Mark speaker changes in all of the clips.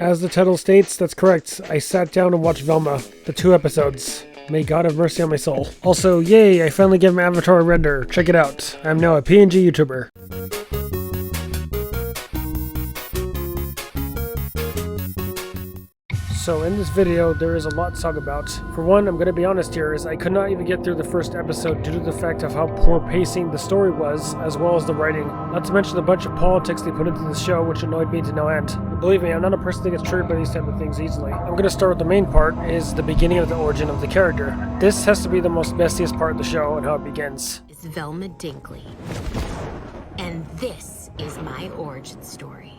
Speaker 1: As the title states, that's correct. I sat down and watched Velma, the 2 episodes. May God have mercy on my soul. Also, yay, I finally gave my avatar a render. Check it out. I'm now a PNG YouTuber. So in this video, there is a lot to talk about. For one, I'm going to be honest here, is I could not even get through the first episode due to the fact of how poor pacing the story was, as well as the writing. Not to mention the bunch of politics they put into the show, which annoyed me to no end. And believe me, I'm not a person that gets triggered by these type of things easily. I'm going to start with the main part, is the beginning of the origin of the character. This has to be the most messiest part of the show and how it begins.
Speaker 2: It's Velma Dinkley. And this is my origin story.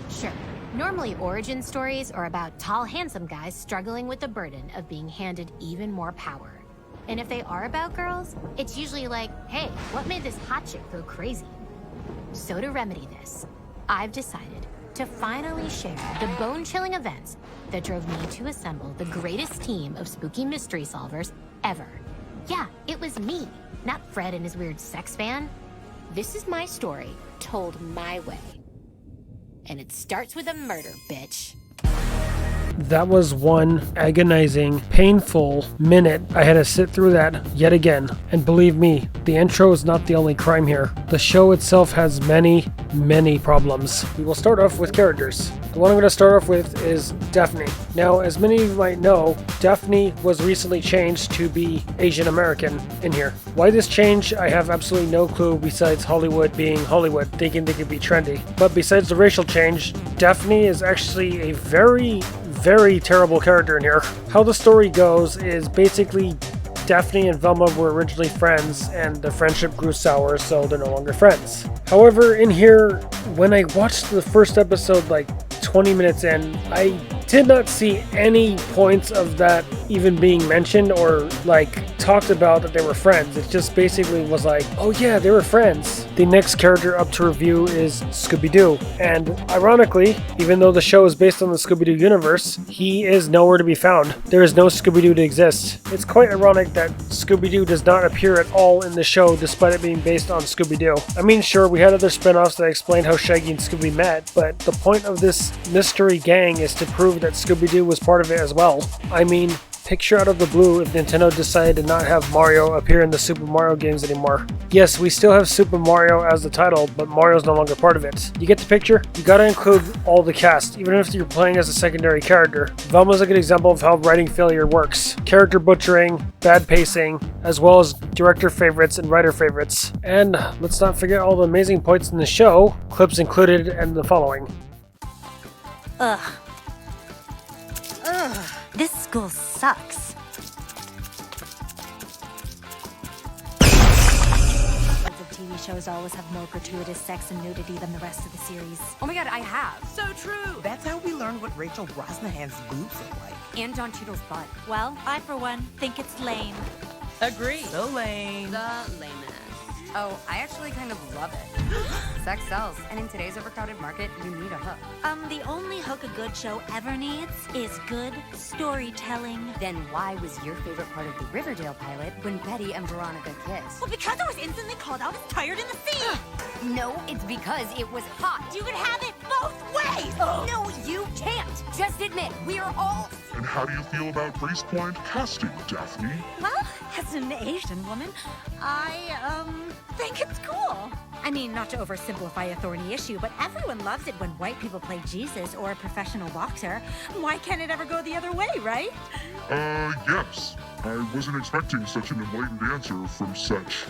Speaker 2: Sure. Normally, origin stories are about tall, handsome guys struggling with the burden of being handed even more power. And if they are about girls, it's usually like, hey, what made this hot chick go crazy? So to remedy this, I've decided to finally share the bone-chilling events that drove me to assemble the greatest team of spooky mystery solvers ever. Yeah, it was me, not Fred and his weird sex fan. This is my story, told my way. And it starts with a murder, bitch.
Speaker 1: That was one agonizing, painful minute. I had to sit through that yet again. And believe me, the intro is not the only crime here. The show itself has many, many problems. We will start off with characters. The one I'm going to start off with is Daphne. Now, as many of you might know, Daphne was recently changed to be Asian American in here. Why this change, I have absolutely no clue besides Hollywood being Hollywood, thinking they could be trendy. But besides the racial change, Daphne is actually a very terrible character in here. How the story goes is basically Daphne and Velma were originally friends and the friendship grew sour, so they're no longer friends. However, in here, when I watched the first episode like 20 minutes in, I did not see any points of that even being mentioned or like talked about that they were friends. It just basically was like, oh yeah, they were friends. The next character up to review is Scooby-Doo. And ironically, even though the show is based on the Scooby-Doo universe, he is nowhere to be found. There is no Scooby-Doo to exist. It's quite ironic that Scooby-Doo does not appear at all in the show despite it being based on Scooby-Doo. I mean, sure, we had other spin-offs that explained how Shaggy and Scooby met, but the point of this mystery gang is to prove that Scooby-Doo was part of it as well. I mean, picture out of the blue if Nintendo decided to not have Mario appear in the Super Mario games anymore. Yes, we still have Super Mario as the title, but Mario's no longer part of it. You get the picture? You gotta include all the cast, even if you're playing as a secondary character. Velma's a good example of how writing failure works. Character butchering, bad pacing, as well as director favorites and writer favorites. And let's not forget all the amazing points in the show, clips included and the following.
Speaker 3: Ugh. This school sucks. The TV shows always have more gratuitous sex and nudity than the rest of the series.
Speaker 4: Oh my god, I have.
Speaker 5: So true. That's how we learned what Rachel Brosnahan's boobs look like.
Speaker 4: And John Cheadle's butt.
Speaker 3: Well, I for one think it's lame.
Speaker 5: Agree. So lame.
Speaker 4: The lamest. Oh, I actually kind of love it. Sex sells, and in today's overcrowded market, you need a hook.
Speaker 3: The only hook a good show ever needs is good storytelling.
Speaker 4: Then why was your favorite part of the Riverdale pilot when Betty and Veronica kissed?
Speaker 3: Well, because I was instantly called out as tired in the scene.
Speaker 4: No, it's because it was hot.
Speaker 3: You can have it both ways.
Speaker 4: No, you can't. Just admit, we are all...
Speaker 6: And how do you feel about Grace Point casting, Daphne?
Speaker 3: Well, as an Asian woman, I, think it's cool. I mean, not to oversimplify a thorny issue, but everyone loves it when white people play Jesus or a professional boxer. Why can't it ever go the other way, right?
Speaker 6: Yes. I wasn't expecting such an enlightened answer from such.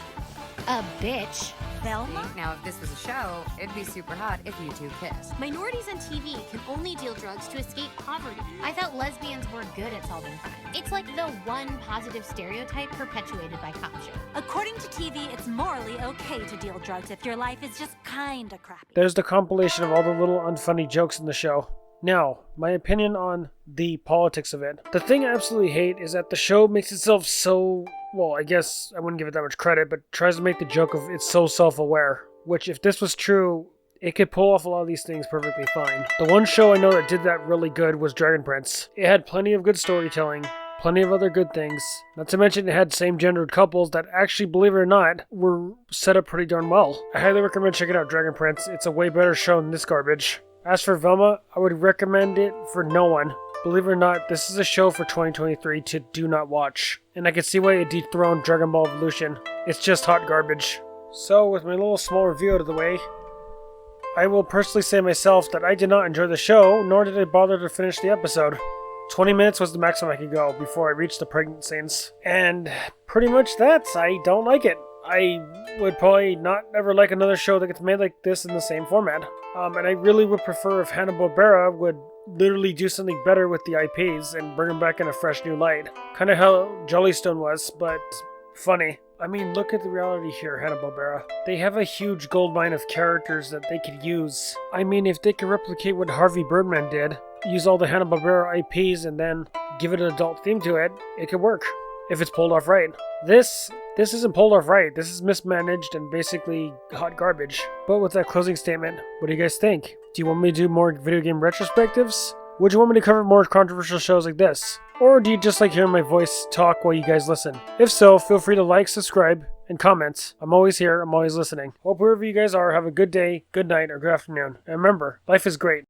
Speaker 2: A bitch.
Speaker 3: Velma?
Speaker 4: Now, if this was a show, it'd be super hot if you two kissed.
Speaker 2: Minorities on TV can only deal drugs to escape poverty. I thought lesbians were good at solving crime. It's like the one positive stereotype perpetuated by cop show.
Speaker 3: According to TV, it's morally okay to deal drugs if your life is just kinda crappy.
Speaker 1: There's the compilation of all the little unfunny jokes in the show. Now, my opinion on the politics of it. The thing I absolutely hate is that the show makes itself so, well, I guess I wouldn't give it that much credit, but tries to make the joke of it's so self-aware, which if this was true, it could pull off a lot of these things perfectly fine. The one show I know that did that really good was Dragon Prince. It had plenty of good storytelling, plenty of other good things. Not to mention it had same-gendered couples that actually, believe it or not, were set up pretty darn well. I highly recommend checking out Dragon Prince. It's a way better show than this garbage. As for Velma, I would recommend it for no one. Believe it or not, this is a show for 2023 to do not watch. And I can see why it dethroned Dragon Ball Evolution. It's just hot garbage. So, with my little small review out of the way, I will personally say myself that I did not enjoy the show, nor did I bother to finish the episode. 20 minutes was the maximum I could go before I reached the pregnant scenes. And pretty much that's, I don't like it. I would probably not ever like another show that gets made like this in the same format. And I really would prefer if Hanna-Barbera would literally do something better with the IPs and bring them back in a fresh new light. Kind of how Jellystone was, but funny. I mean, look at the reality here, Hanna-Barbera. They have a huge goldmine of characters that they could use. I mean, if they could replicate what Harvey Birdman did, use all the Hanna-Barbera IPs and then give it an adult theme to it, it could work. If it's pulled off right. This isn't pulled off right. This is mismanaged and basically hot garbage. But with that closing statement, what do you guys think? Do you want me to do more video game retrospectives? Would you want me to cover more controversial shows like this? Or do you just like hearing my voice talk while you guys listen? If so, feel free to like, subscribe, and comment. I'm always here, I'm always listening. Hope wherever you guys are, have a good day, good night, or good afternoon. And remember, life is great.